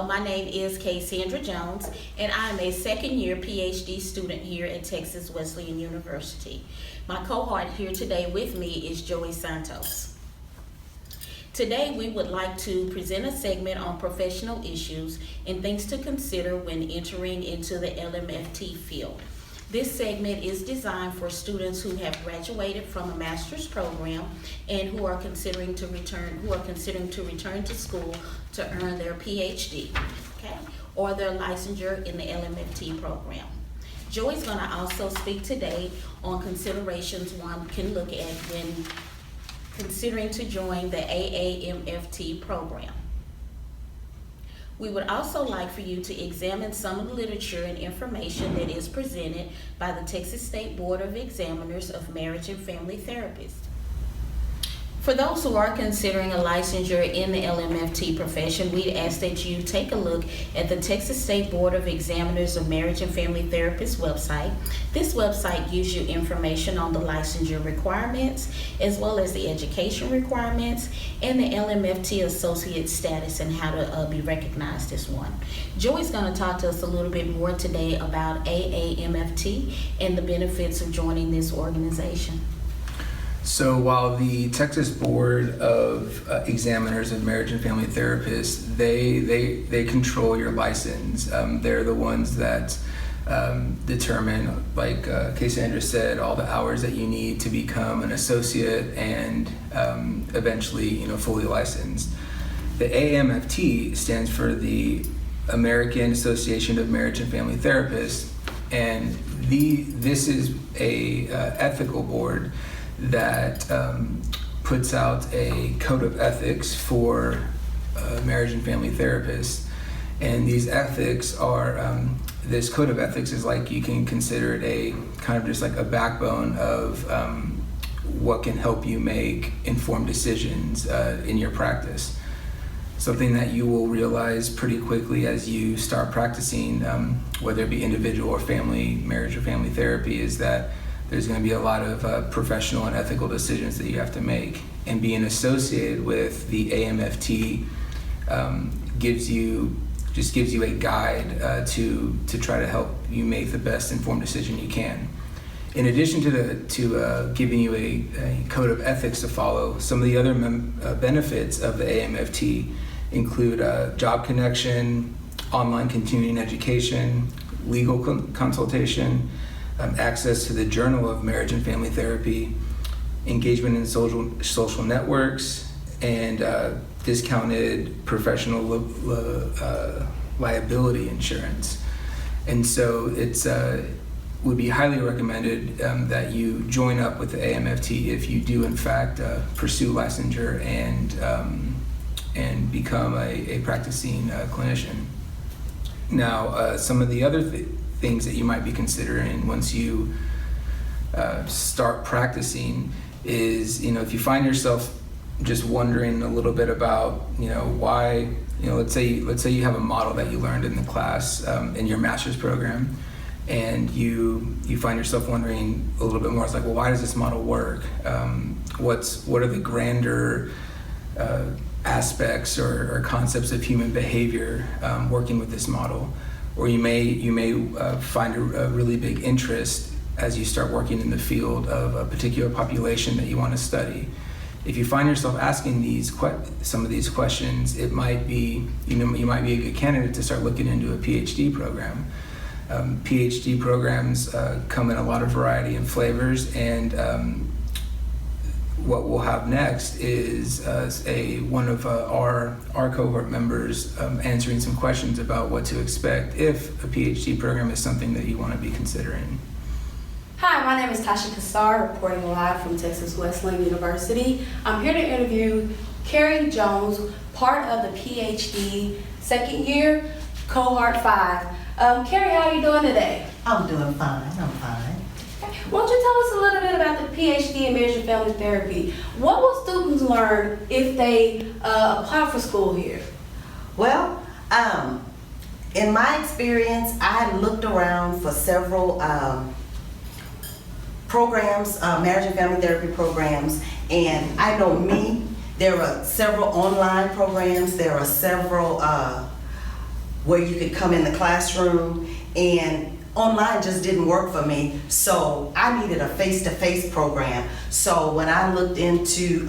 My name is Cassandra Jones, and I am a second-year PhD student here at Texas Wesleyan University. My cohort here today with me is Joey Santos. Today, we would like to present a segment on professional issues and things to consider when entering into the LMFT field. This segment is designed for students who have graduated from a master's program and who are considering to return to school to earn their PhD, okay, or their licensure in the LMFT program. Joey's going to also speak today on considerations one can look at when considering to join the AAMFT program. We would also like for you to examine some of the literature and information that is presented by the Texas State Board of Examiners of Marriage and Family Therapists. For those who are considering a licensure in the LMFT profession, we'd ask that you take a look at the Texas State Board of Examiners of Marriage and Family Therapists website. This website gives you information on the licensure requirements, as well as the education requirements, and the LMFT associate status and how to be recognized as one. Joey's going to talk to us a little bit more today about AAMFT and the benefits of joining this organization. So while the Texas Board of Examiners of Marriage and Family Therapists, they control your license. They're the ones that determine, like Cassandra said, all the hours that you need to become an associate and eventually, fully licensed. The AAMFT stands for the American Association of Marriage and Family Therapists, and this is a ethical board that puts out a code of ethics for marriage and family therapists. And these ethics are, this code of ethics is like, you can consider it a kind of just like a backbone of what can help you make informed decisions in your practice. Something that you will realize pretty quickly as you start practicing, whether it be individual or family, marriage or family therapy, is that there's going to be a lot of professional and ethical decisions that you have to make. And being associated with the AMFT gives you a guide to try to help you make the best informed decision you can. In addition to giving you a code of ethics to follow, some of the other benefits of the AMFT include job connection, online continuing education, legal consultation, access to the Journal of Marriage and Family Therapy, engagement in social networks, and discounted professional liability insurance. And so it's would be highly recommended that you join up with the AMFT if you do in fact pursue licensure and become a practicing clinician. Now, some of the other things that you might be considering once you start practicing is, if you find yourself just wondering a little bit about, why, let's say you have a model that you learned in the class in your master's program, and you find yourself wondering a little bit more. It's like, well, why does this model work? What are the grander aspects or concepts of human behavior working with this model? Or you may find a really big interest as you start working in the field of a particular population that you want to study. If you find yourself asking some of these questions, it might be, you might be a good candidate to start looking into a PhD program. PhD programs come in a lot of variety and flavors, and what we'll have next is one of our cohort members answering some questions about what to expect if a PhD program is something that you want to be considering. Hi, my name is Tasha Kassar, reporting live from Texas Wesleyan University. I'm here to interview Carrie Jones, part of the PhD second year, cohort 5. Carrie, how are you doing today? I'm doing fine, Why don't you tell us a little bit about the PhD in Marriage and Family Therapy? What will students learn if they apply for school here? Well, in my experience, I looked around for several programs, marriage and family therapy programs, and I know there are several online programs, there are several where you could come in the classroom, and online just didn't work for me. So I needed a face-to-face program. So when I looked into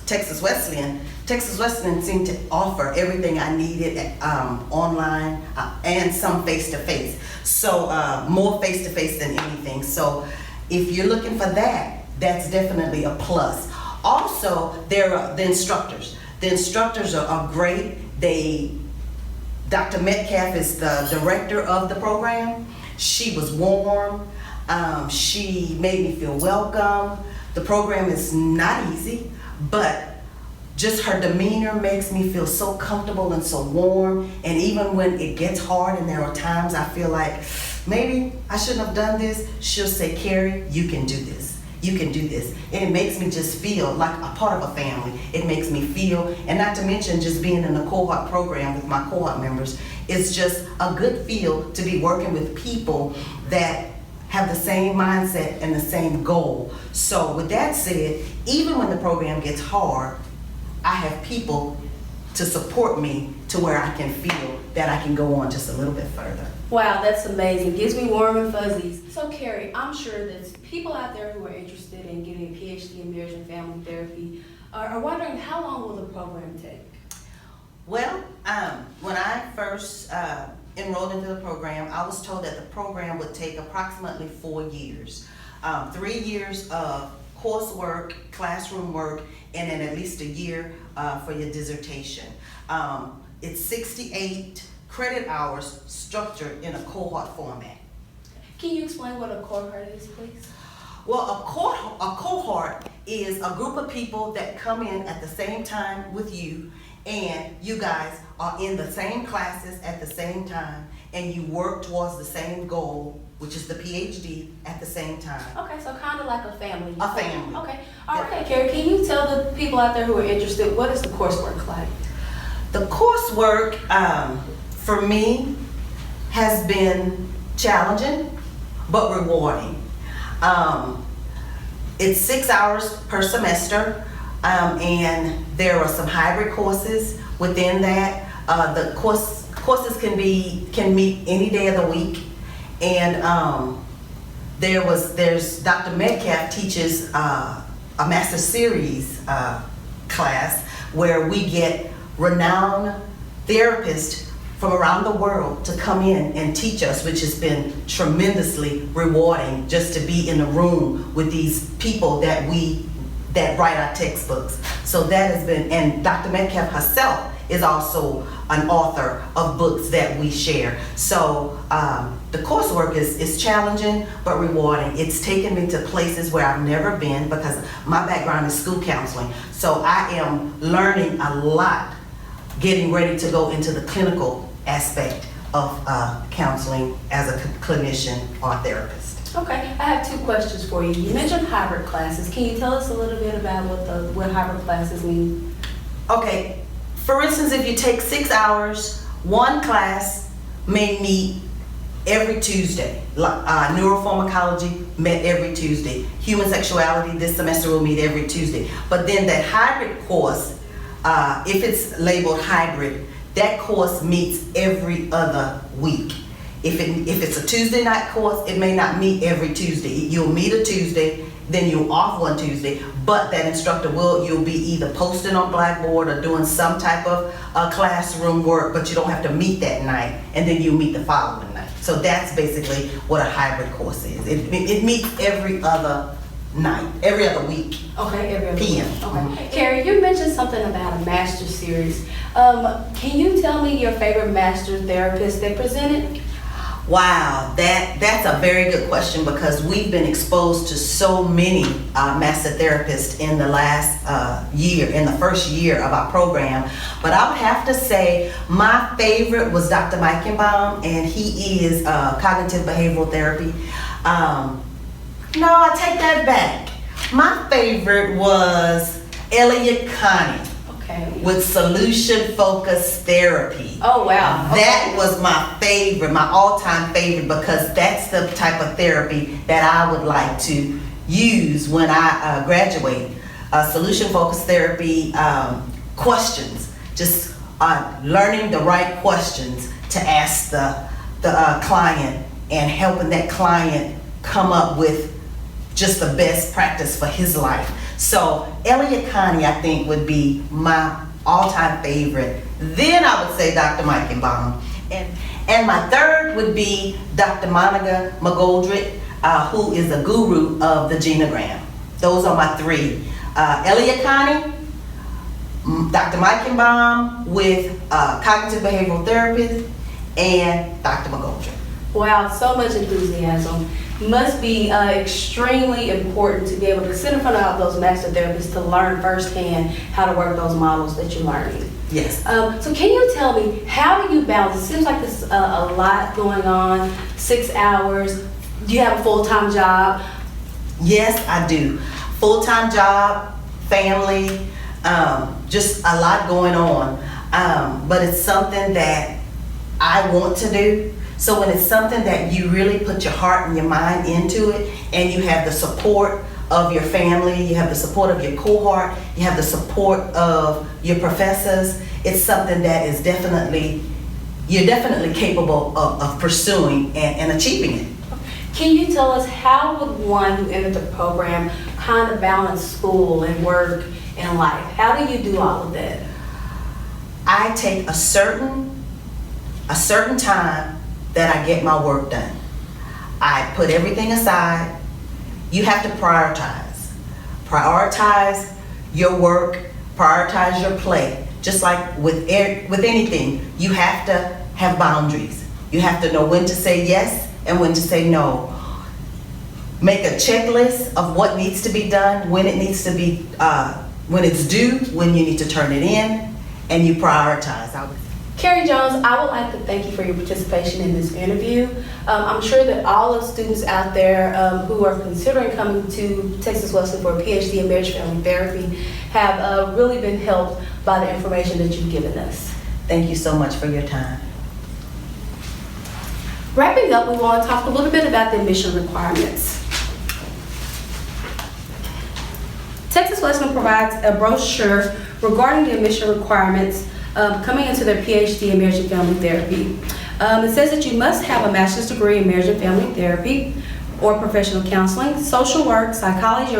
Texas Wesleyan seemed to offer everything I needed online and some face-to-face. So more face-to-face than anything. So if you're looking for that, that's definitely a plus. Also, there are the instructors. The instructors are great. Dr. Metcalf is the director of the program. She was warm. She made me feel welcome. The program is not easy, but just her demeanor makes me feel so comfortable and so warm. And even when it gets hard and there are times I feel like maybe I shouldn't have done this, she'll say, Carrie, you can do this. You can do this. And it makes me just feel like a part of a family. It makes me feel, and not to mention just being in a cohort program with my cohort members, it's just a good feel to be working with people that have the same mindset and the same goal. So with that said, even when the program gets hard, I have people to support me to where I can feel that I can go on just a little bit further. Wow, that's amazing. Gives me warm and fuzzies. So Carrie, I'm sure that people out there who are interested in getting a PhD in marriage and family therapy are wondering how long will the program take? Well, when I first enrolled into the program, I was told that the program would take approximately 4 years. 3 years of coursework, classroom work, and then at least a year for your dissertation. It's 68 credit hours structured in a cohort format. Can you explain what a cohort is, please? Well, a cohort is a group of people that come in at the same time with you, and you guys are in the same classes at the same time, and you work towards the same goal, which is the PhD, at the same time. Okay, so kind of like a family. A family. Okay. All right, Carrie, can you tell the people out there who are interested, what is the coursework like? The coursework, for me, has been challenging, but rewarding. It's 6 hours per semester, and there are some hybrid courses within that. The courses can meet any day of the week, and there's Dr. Metcalf teaches a Masters Series class where we get renowned therapists from around the world to come in and teach us, which has been tremendously rewarding just to be in a room with these people that write our textbooks. So that has been, and Dr. Metcalf herself is also an author of books that we share. So the coursework is challenging but rewarding. It's taken me to places where I've never been because my background is school counseling. So I am learning a lot, getting ready to go into the clinical aspect of counseling as a clinician or therapist. Okay, I have 2 questions for you. You mentioned hybrid classes. Can you tell us a little bit about what hybrid classes mean? Okay, for instance, if you take 6 hours, one class may meet every Tuesday. Neuropharmacology met every Tuesday. Human sexuality this semester will meet every Tuesday. But then that hybrid course, if it's labeled hybrid, that course meets every other week. If it's a Tuesday night course, it may not meet every Tuesday. You'll meet a Tuesday, then you're off one Tuesday, but that instructor you'll be either posting on Blackboard or doing some type of classroom work, but you don't have to meet that night, and then you meet the following night. So that's basically what a hybrid course is. It meets every other night, every other week. Okay, every other PM. week. Okay. Carrie, you mentioned something about a master series. Can you tell me your favorite master therapist that presented? Wow, that's a very good question because we've been exposed to so many master therapists in the last year, in the first year of our program. But I would have to say my favorite was Dr. Meichenbaum, and he is cognitive behavioral therapy. No, I take that back. My favorite was Elliot Connie. Okay. With solution-focused therapy. Oh, wow. That was my favorite, my all-time favorite, because that's the type of therapy that I would like to use when I graduate. Solution-focused therapy, questions, just learning the right questions to ask the client and helping that client come up with just the best practice for his life. So Elliott Connie, I think, would be my all-time favorite. Then I would say Dr. Meichenbaum. And my third would be Dr. Monica McGoldrick, who is a guru of the genogram. Those are my three. Elliott Connie, Dr. Meichenbaum with cognitive behavioral therapist, and Dr. McGoldrick. Wow, so much enthusiasm. Must be extremely important to be able to sit in front of those master therapists to learn firsthand how to work those models that you're learning. Yes. So can you tell me, how do you balance? It seems like there's a lot going on, 6 hours. Do you have a full-time job? Yes, I do. Full-time job, family, just a lot going on. But it's something that I want to do. So when it's something that you really put your heart and your mind into it, and you have the support of your family, you have the support of your cohort, you have the support of your professors, it's something that is you're definitely capable of pursuing and achieving it. Can you tell us, how would one who entered the program kind of balance school and work and life? How do you do all of that? I take a certain time that I get my work done. I put everything aside. You have to prioritize. Prioritize your work, prioritize your play. Just like with anything, you have to have boundaries. You have to know when to say yes and when to say no. Make a checklist of what needs to be done, when it needs to be, when it's due, when you need to turn it in, and you prioritize. Carrie Jones, I would like to thank you for your participation in this interview. I'm sure that all of the students out there who are considering coming to Texas Wesleyan for a PhD in marriage family therapy have really been helped by the information that you've given us. Thank you so much for your time. Wrapping up, we want to talk a little bit about the admission requirements. Texas Wesleyan provides a brochure regarding the admission requirements coming into their PhD in marriage and family therapy. It says that you must have a master's degree in marriage and family therapy or professional counseling, social work, psychology,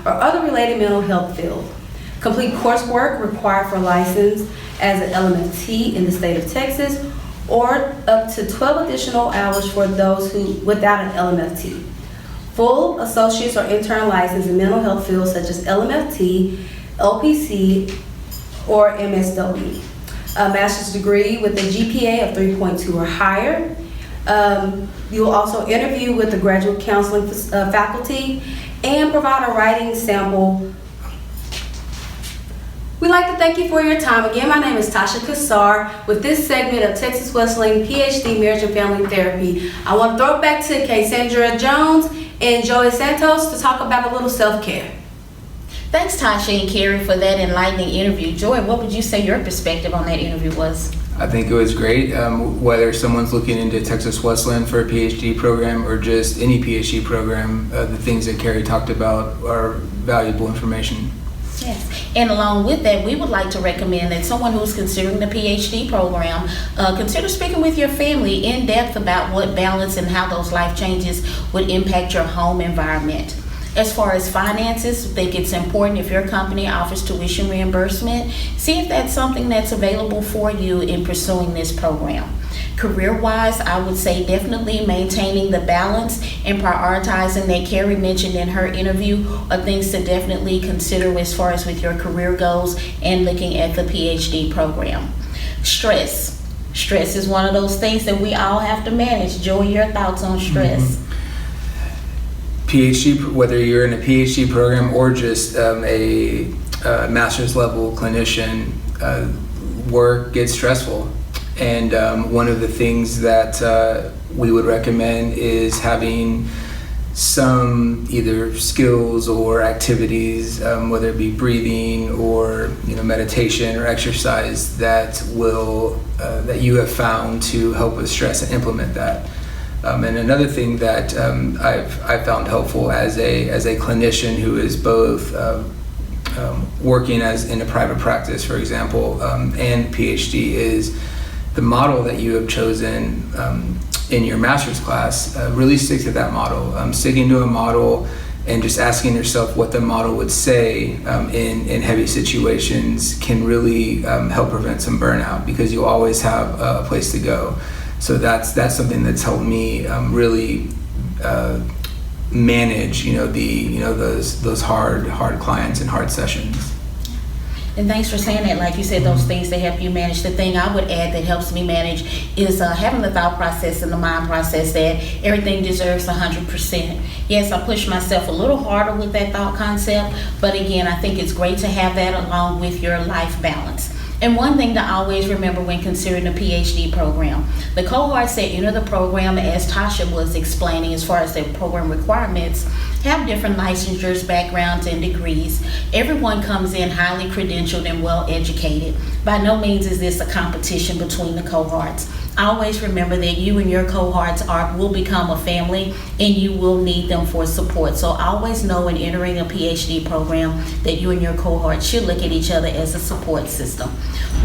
or other related mental health field. Complete coursework required for license as an LMFT in the state of Texas, or up to 12 additional hours for those who without an LMFT. Full associate's or intern license in mental health fields such as LMFT, LPC, or MSW. A master's degree with a GPA of 3.2 or higher. You will also interview with the graduate counseling faculty and provide a writing sample. We'd like to thank you for your time. Again, my name is Tasha Kassar with this segment of Texas Wesleyan PhD Marriage and Family Therapy. I want to throw it back to Cassandra Jones and Joey Santos to talk about a little self-care. Thanks, Tasha and Carrie, for that enlightening interview. Joy, what would you say your perspective on that interview was? I think it was great. Whether someone's looking into Texas Wesleyan for a PhD program or just any PhD program, the things that Carrie talked about are valuable information. Yes, and along with that, we would like to recommend that someone who's considering the PhD program, consider speaking with your family in depth about what balance and how those life changes would impact your home environment. As far as finances, I think it's important if your company offers tuition reimbursement, see if that's something that's available for you in pursuing this program. Career-wise, I would say definitely maintaining the balance and prioritizing that Carrie mentioned in her interview are things to definitely consider as far as with your career goals and looking at the PhD program. Stress. Stress is one of those things that we all have to manage. Joey, your thoughts on stress? Mm-hmm. PhD, whether you're in a PhD program or just a master's level clinician, work gets stressful. And one of the things that we would recommend is having some either skills or activities, whether it be breathing or meditation or exercise that will that you have found to help with stress, and implement that. And another thing that I've found helpful as a clinician who is both working as in a private practice, for example, and PhD is the model that you have chosen in your master's class. Really stick to that model. Sticking to a model and just asking yourself what the model would say in heavy situations can really help prevent some burnout, because you always have a place to go. So that's something that's helped me really manage, those hard clients and hard sessions. And thanks for saying that. Like you said, those things that help you manage. The thing I would add that helps me manage is having the thought process and the mind process that everything deserves 100%. Yes, I push myself a little harder with that thought concept, but again, I think it's great to have that along with your life balance. And one thing to always remember when considering a PhD program, the cohorts that enter the program, as Tasha was explaining as far as the program requirements, have different licensures, backgrounds, and degrees. Everyone comes in highly credentialed and well educated. By no means is this a competition between the cohorts. Always remember that you and your cohorts will become a family, and you will need them for support. So always know when entering a PhD program that you and your cohort should look at each other as a support system.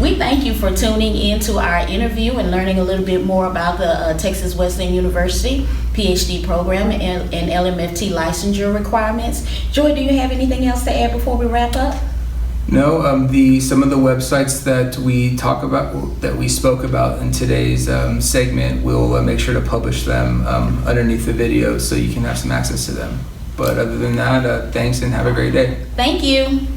We thank you for tuning in to our interview and learning a little bit more about the Texas Wesleyan University PhD program and LMFT licensure requirements. Joy, do you have anything else to add before we wrap up? No, some of the websites that we spoke about in today's segment, we'll make sure to publish them underneath the video so you can have some access to them. But other than that, thanks and have a great day. Thank you.